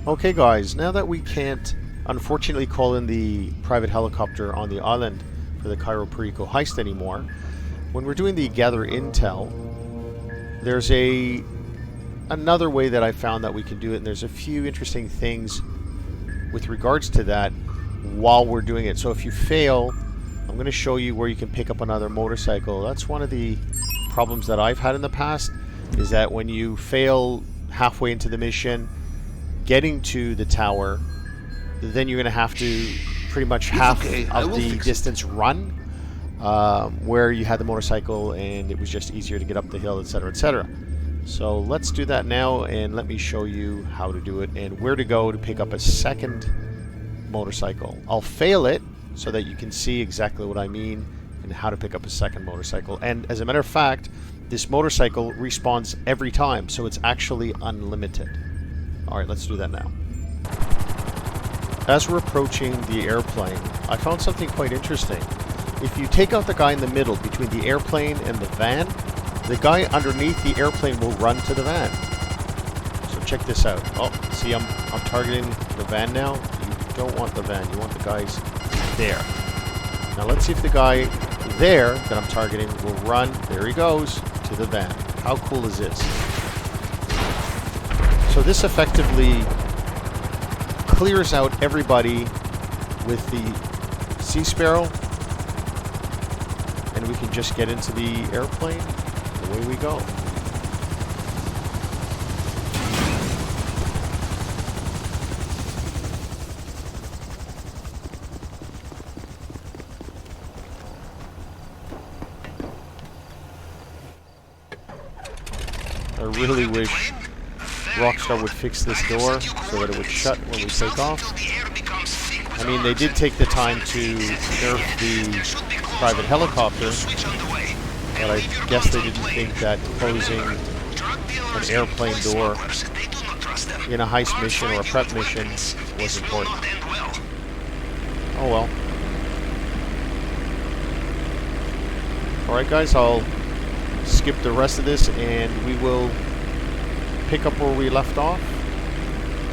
Okay guys, now that we can't unfortunately call in the private helicopter on the island for the Cayo Perico Heist anymore, when we're doing the gather intel, there's another way that I found that we can do it, and there's a few interesting things with regards to that while we're doing it. So if you fail, I'm going to show you where you can pick up another motorcycle. That's one of the problems that I've had in the past, is that when you fail halfway into the mission, getting to the tower, then you're going to have to pretty much half of the distance run, where you had the motorcycle and it was just easier to get up the hill, etc., etc. So let's do that now, and let me show you how to do it and where to go to pick up a second motorcycle. I'll fail it so that you can see exactly what I mean and how to pick up a second motorcycle. And as a matter of fact, this motorcycle respawns every time, so it's actually unlimited. Alright, let's do that now. As we're approaching the airplane, I found something quite interesting. If you take out the guy in the middle between the airplane and the van, the guy underneath the airplane will run to the van. So check this out. Oh, see, I'm targeting the van now. You don't want the van, you want the guys there. Now let's see if the guy there that I'm targeting will run, there he goes, to the van. How cool is this? So this effectively clears out everybody with the Sea Sparrow, and we can just get into the airplane. Away we go. I really wish Rockstar would fix this door so that it would shut when we take off. I mean, they did take the time to nerf the private helicopter, but I guess they didn't think that closing an airplane door in a heist mission or a prep mission was important. Oh well. Alright guys, I'll skip the rest of this and we will pick up where we left off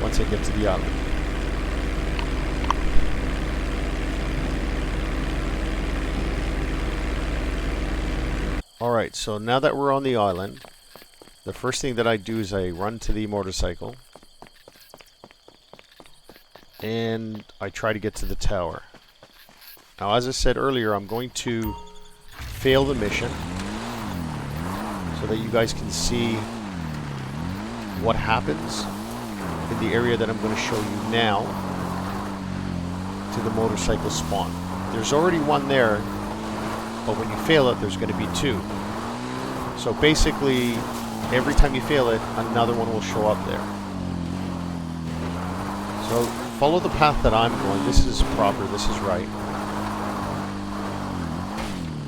once I get to the island. Alright, so now that we're on the island, the first thing that I do is I run to the motorcycle and I try to get to the tower. Now, as I said earlier, I'm going to fail the mission so that you guys can see what happens in the area that I'm going to show you now to the motorcycle spawn. There's already one there, but when you fail it, there's going to be two. So basically, every time you fail it, another one will show up there. So follow the path that I'm going. This is proper, this is right.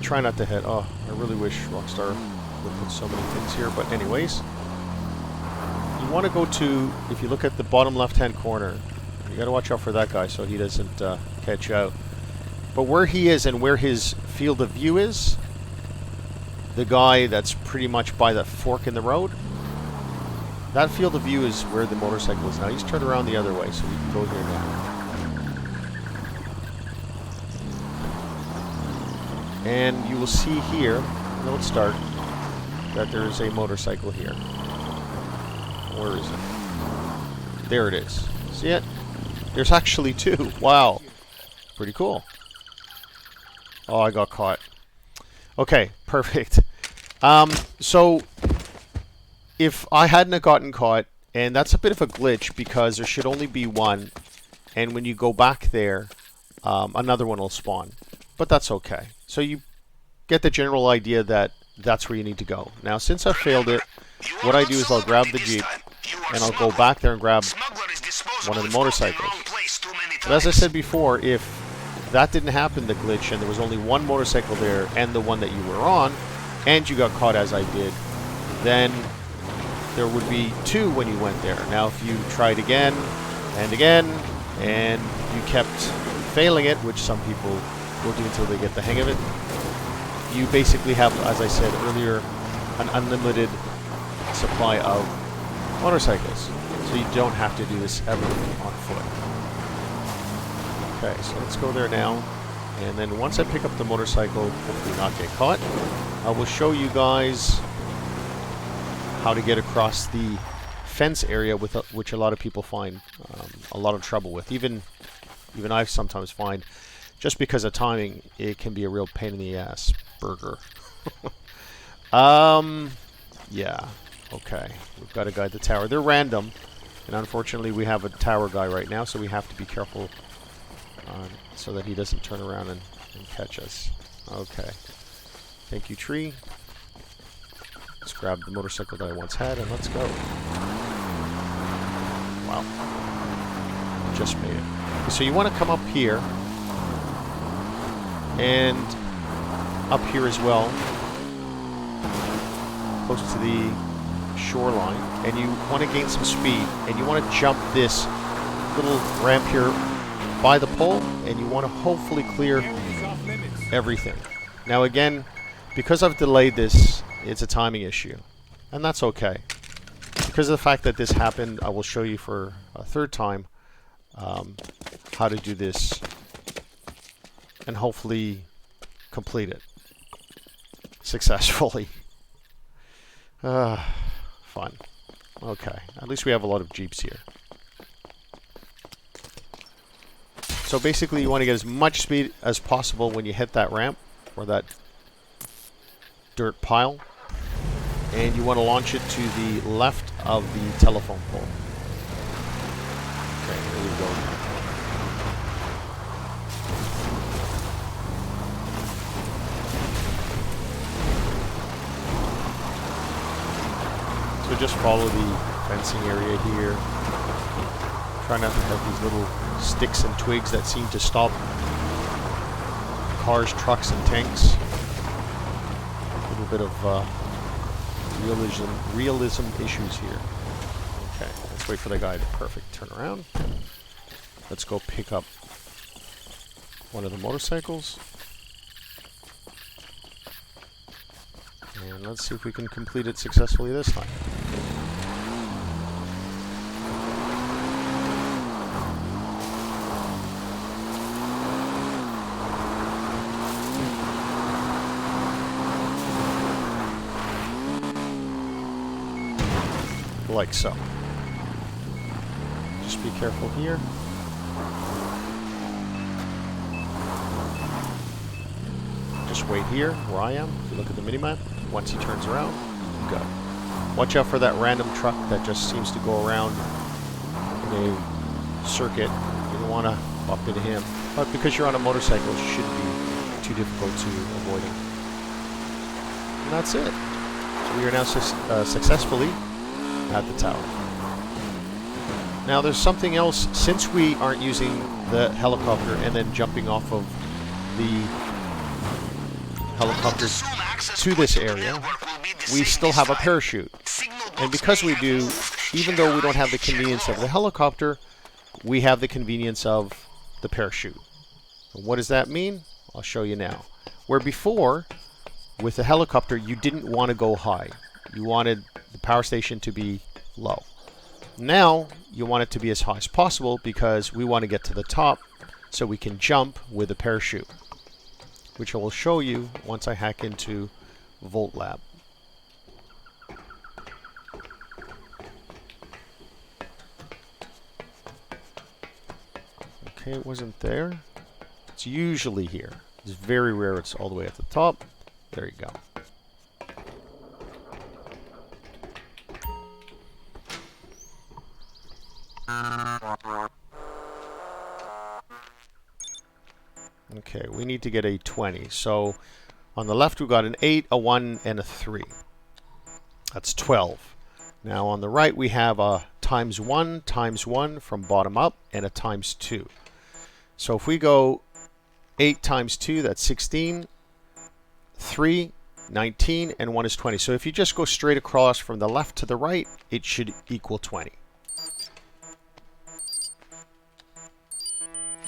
Try not to hit. Oh, I really wish Rockstar would put so many things here, but anyways. You want to go to, if you look at the bottom left-hand corner, you got to watch out for that guy so he doesn't catch you out. But where he is and where his field of view is, the guy that's pretty much by that fork in the road, that field of view is where the motorcycle is now. He's turned around the other way, so we can go here now. And you will see here, let's start, that there is a motorcycle here. Where is it? There it is. See it? There's actually two. Wow. Pretty cool. Oh, I got caught. Okay, perfect. So, if I hadn't have gotten caught, and that's a bit of a glitch because there should only be one, and when you go back there, another one will spawn. But that's okay. So you get the general idea that that's where you need to go. Now, since I failed it, what I do is I'll grab the Jeep, and I'll go back there and grab one of the motorcycles. But as I said before, if that didn't happen, the glitch, and there was only one motorcycle there, and the one that you were on, and you got caught as I did, then there would be two when you went there. Now, if you tried again, and you kept failing it, which some people will do until they get the hang of it, you basically have, as I said earlier, an unlimited supply of motorcycles. So you don't have to do this ever on foot. Okay, so let's go there now. And then once I pick up the motorcycle, hopefully not get caught, I will show you guys how to get across the fence area, with which a lot of people find a lot of trouble with. Even I sometimes find, just because of timing, it can be a real pain in the ass burger. Yeah, okay. We've got to guide the tower. They're random, and unfortunately we have a tower guy right now, so we have to be careful so that he doesn't turn around and catch us. Okay. Thank you, tree. Let's grab the motorcycle that I once had, and let's go. Wow. Just made it. So you want to come up here, and up here as well, close to the shoreline, and you want to gain some speed, and you want to jump this little ramp here by the pole, and you want to hopefully clear everything. Now again, because I've delayed this, it's a timing issue, and that's okay. Because of the fact that this happened, I will show you for a third time how to do this and hopefully complete it successfully. Fun. Okay, at least we have a lot of Jeeps here. So basically you want to get as much speed as possible when you hit that ramp or that dirt pile, and you want to launch it to the left of the telephone pole. Okay, here we go. So just follow the fencing area here. Try not to have these little sticks and twigs that seem to stop cars, trucks, and tanks. A little bit of realism issues here. Okay, let's wait for the guy to perfect turn around. Let's go pick up one of the motorcycles. And let's see if we can complete it successfully this time. Like so. Just be careful here. Just wait here, where I am. If you look at the minimap, once he turns around, go. Watch out for that random truck that just seems to go around in a circuit. You don't want to bump into him. But because you're on a motorcycle, it shouldn't be too difficult to avoid him. And that's it. So we are now successfully at the tower. Now there's something else. Since we aren't using the helicopter and then jumping off of the helicopter to this area, we still have a parachute. And because we do, even though we don't have the convenience of the helicopter, we have the convenience of the parachute. And what does that mean? I'll show you now. Where before, with the helicopter, you didn't want to go high. You wanted the power station to be low. Now, you want it to be as high as possible because we want to get to the top so we can jump with a parachute, which I will show you once I hack into Volt Lab. Okay, it wasn't there. It's usually here. It's very rare it's all the way at the top. There you go. Okay, we need to get a 20. So on the left we've got an 8, a 1, and a 3. That's 12. Now on the right we have a times 1 from bottom up and a times 2. So if we go 8 times 2, that's 16, 3, 19, and 1 is 20. So if you just go straight across from the left to the right, it should equal 20.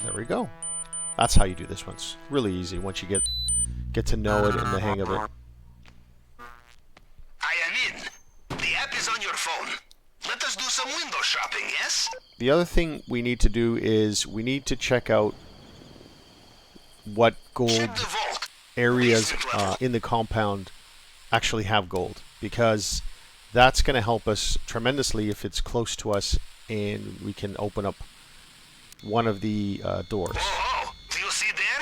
There we go. That's how you do this one. It's really easy once you get to know it and the hang of it. I am in. The app is on your phone. Let us do some window shopping. the other thing we need to do is we need to check out what gold areas in the compound actually have gold, because that's going to help us tremendously if it's close to us and we can open up one of the doors,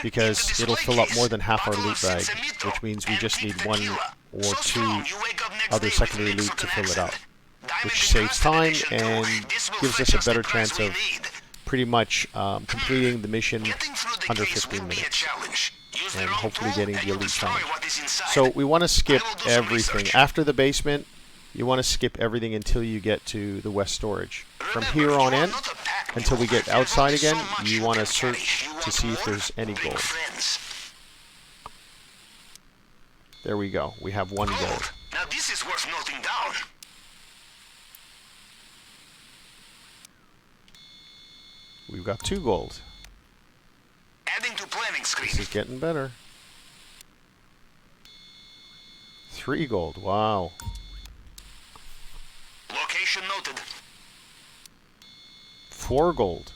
because it'll fill up more than half our loot bag, which means we just need one or two other secondary loot to fill it up, which saves time and gives us a better chance of pretty much completing the mission under 15 minutes and hopefully getting the elite challenge. So we want to skip everything. After the basement, you want to skip everything until you get to the west storage. From here on in, until we get outside again, you want to search to see if there's any gold. There we go. We have 1 gold. Now this is worth noting down. We've got 2 gold. Adding to planning screen. This is getting better. 3 gold. Wow. Location noted. 4 gold.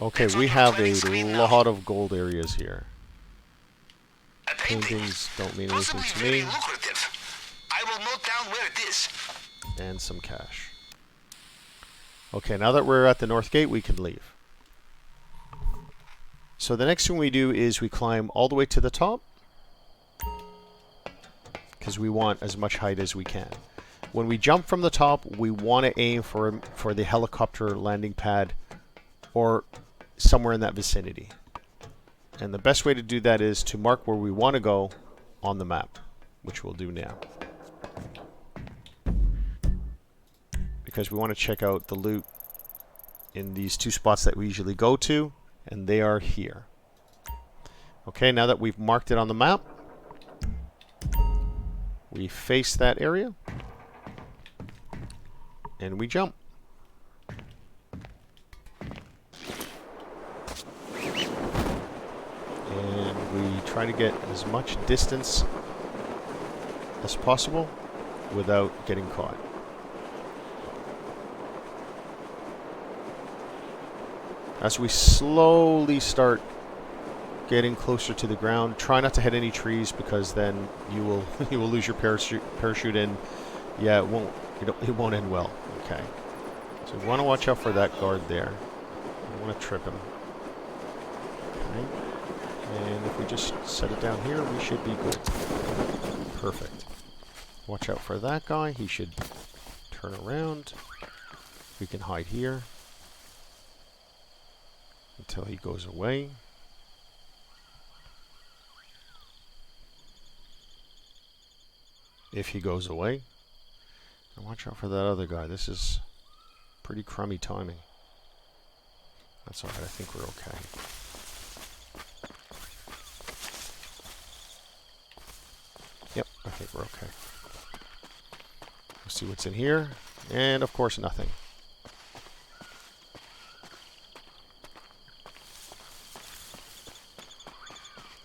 Okay, we have a lot of gold areas here. Paintings don't mean anything to me. I will note down where it is. And some cash. Okay, now that we're at the north gate, we can leave. So the next thing we do is we climb all the way to the top, because we want as much height as we can. When we jump from the top, we want to aim for the helicopter landing pad or somewhere in that vicinity. And the best way to do that is to mark where we want to go on the map, which we'll do now. Because we want to check out the loot in these 2 spots that we usually go to, and they are here. Okay, now that we've marked it on the map, we face that area, and we jump. And we try to get as much distance as possible without getting caught. As we slowly start getting closer to the ground, try not to hit any trees, because then you will lose your parachute and yeah, it won't end well. Okay, so we want to watch out for that guard there. I don't want to trip him. Okay. And if we just set it down here, we should be good. Perfect. Watch out for that guy. He should turn around. We can hide here until he goes away. If he goes away. And watch out for that other guy. This is pretty crummy timing. That's alright, I think we're okay. Yep, I think we're okay. Let's see what's in here. And of course nothing.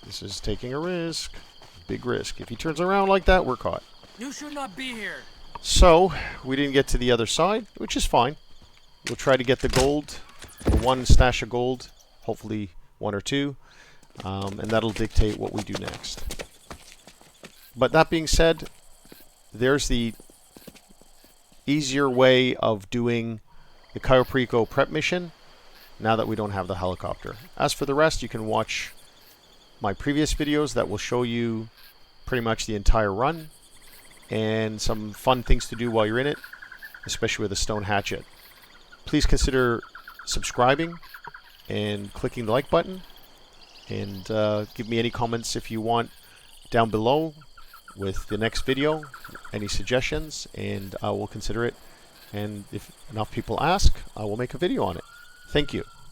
This is taking a risk. Big risk. If he turns around like that, we're caught. You should not be here. So, we didn't get to the other side, which is fine. We'll try to get the gold, or 1 stash of gold, hopefully 1 or 2, and that'll dictate what we do next. But that being said, there's the easier way of doing the Cayo Perico prep mission, now that we don't have the helicopter. As for the rest, you can watch my previous videos that will show you pretty much the entire run and some fun things to do while you're in it, especially with a stone hatchet. Please consider subscribing and clicking the like button, and give me any comments if you want down below with the next video, any suggestions, and I will consider it, and if enough people ask, I will make a video on it. Thank you.